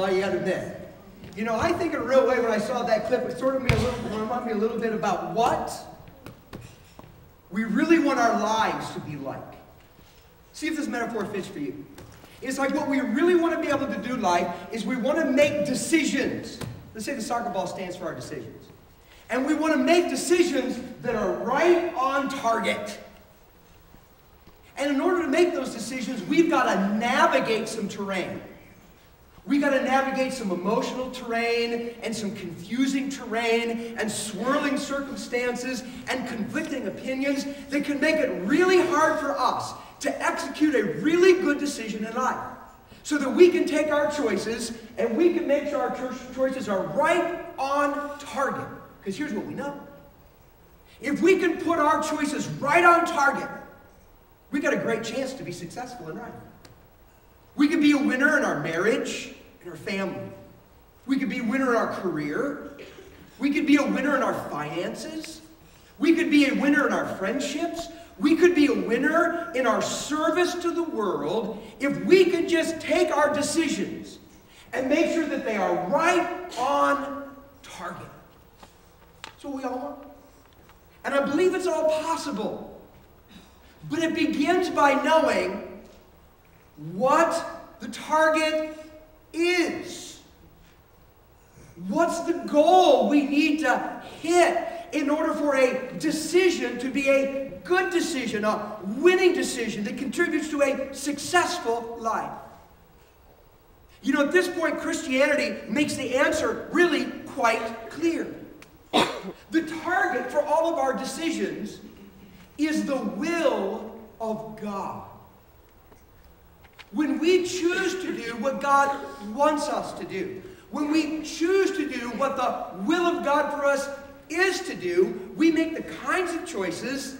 huh? You gotta admit. You know, I think in a real way when I saw that clip, it sort of reminded me a little bit about what we really want our lives to be like. See if this metaphor fits for you. It's like what we really want to be able to do in life is we want to make decisions. Let's say the soccer ball stands for our decisions. And we want to make decisions that are right on target. And in order to make those decisions, we've got to navigate some terrain. We've got to navigate some emotional terrain and some confusing terrain and swirling circumstances and conflicting opinions that can make it really hard for us to execute a really good decision in life so that we can take our choices and we can make sure our choices are right on target. Because here's what we know. If we can put our choices right on target, we got a great chance to be successful in life. We could be a winner in our marriage, in our family. We could be a winner in our career. We could be a winner in our finances. We could be a winner in our friendships. We could be a winner in our service to the world if we could just take our decisions and make sure that they are right on target. That's what we all want. And I believe it's all possible. But it begins by knowing what the target is. What's the goal we need to hit in order for a decision to be a good decision, a winning decision that contributes to a successful life? You know, at this point, Christianity makes the answer really quite clear. The target for all of our decisions is the will of God. When we choose to do what God wants us to do, when we choose to do what the will of God for us is to do, we make the kinds of choices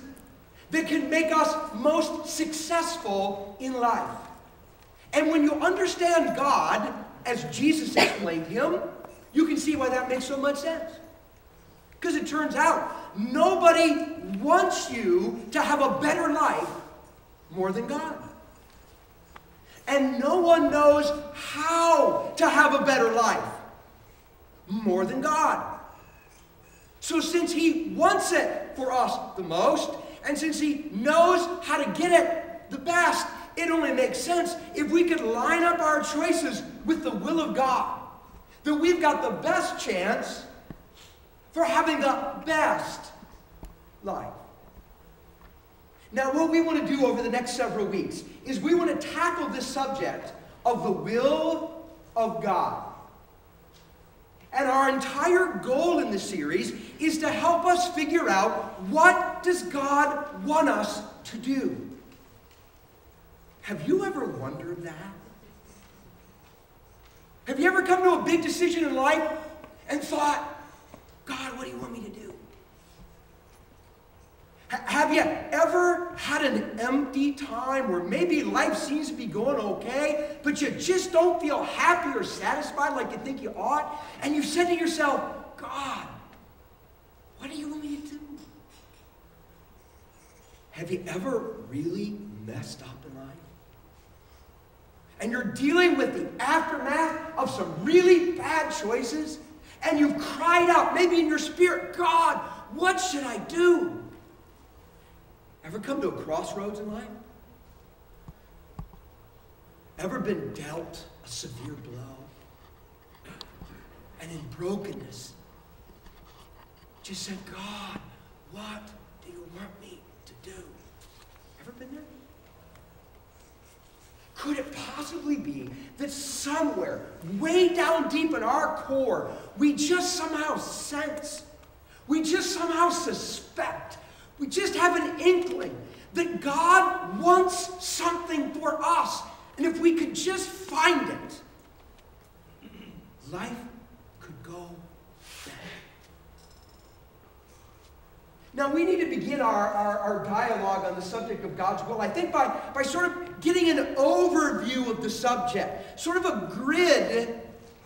that can make us most successful in life. And when you understand God, as Jesus explained him, you can see why that makes so much sense. Because it turns out, nobody wants you to have a better life more than God. And no one knows how to have a better life more than God. So since he wants it for us the most, and since he knows how to get it the best, it only makes sense if we could line up our choices with the will of God, that we've got the best chance for having the best life. Now, what we want to do over the next several weeks is we want to tackle this subject of the will of God. And our entire goal in this series is to help us figure out, what does God want us to do? Have you ever wondered that? Have you ever come to a big decision in life and thought, God, what do you want me to do? Have you ever had an empty time where maybe life seems to be going okay, but you just don't feel happy or satisfied like you think you ought? And you said to yourself, God, what do you want me to do? Have you ever really messed up in life? And you're dealing with the aftermath of some really bad choices, and you've cried out, maybe in your spirit, God, what should I do? Ever come to a crossroads in life? Ever been dealt a severe blow? And in brokenness, just said, God, what do you want me to do? Ever been there? Could it possibly be that somewhere, way down deep in our core, we just somehow sense, we just somehow suspect, we just have an inkling that God wants something for us. And if we could just find it, life could go better. Now, we need to begin our dialogue on the subject of God's will, I think, by sort of getting an overview of the subject, sort of a grid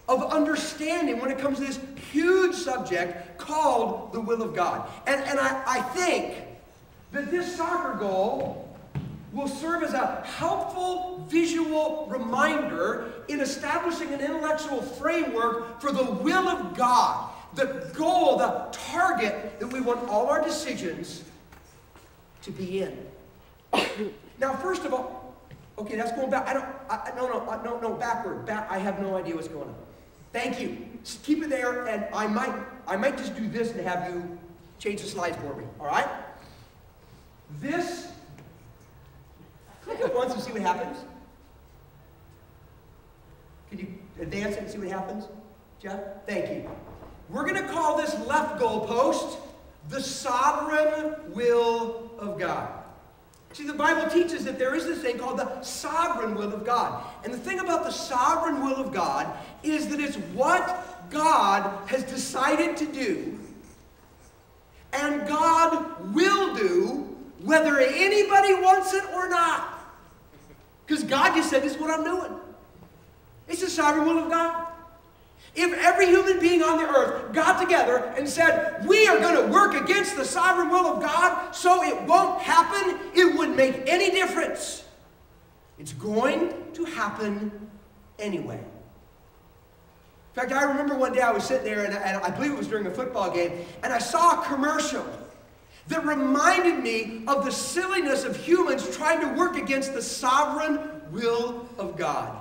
of understanding when it comes to this huge subject called the will of God. And I think that this soccer goal will serve as a helpful visual reminder in establishing an intellectual framework for the will of God, the goal, the target that we want all our decisions to be in. Now, first of all, okay, that's going back. No, backward. I have no idea what's going on. Thank you. Just keep it there, and I might just do this and have you change the slides for me. All right? This. Click it once and see what happens. Can you advance it and see what happens, Jeff? Thank you. We're going to call this left goalpost the sovereign will of God. See, the Bible teaches that there is this thing called the sovereign will of God. And the thing about the sovereign will of God is that it's what God has decided to do, and God will do whether anybody wants it or not. Because God just said, this is what I'm doing. It's the sovereign will of God. If every human being on the earth got together and said, we are going to work against the sovereign will of God so it won't happen, it wouldn't make any difference. It's going to happen anyway. In fact, I remember one day I was sitting there, and I believe it was during a football game, and I saw a commercial that reminded me of the silliness of humans trying to work against the sovereign will of God.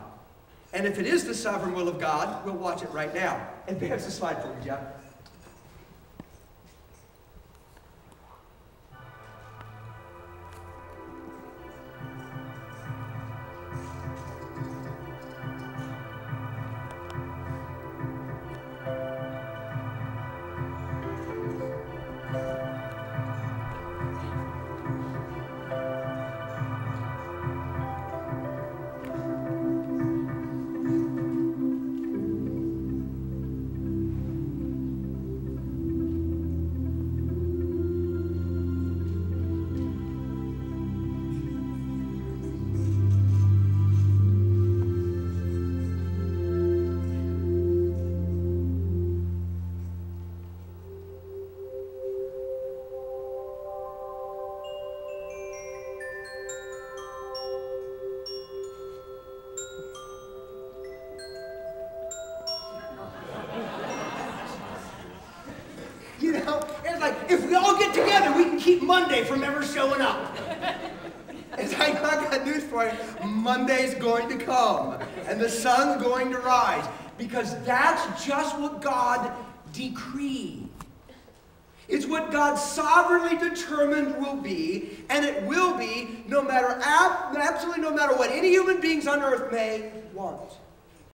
And if it is the sovereign will of God, we'll watch it right now. Advance the slide for me, Jeff. If we all get together, we can keep Monday from ever showing up. And I got news for you. Monday's going to come, and the sun's going to rise, because that's just what God decreed. It's what God sovereignly determined will be, and it will be no matter, absolutely no matter what any human beings on earth may want.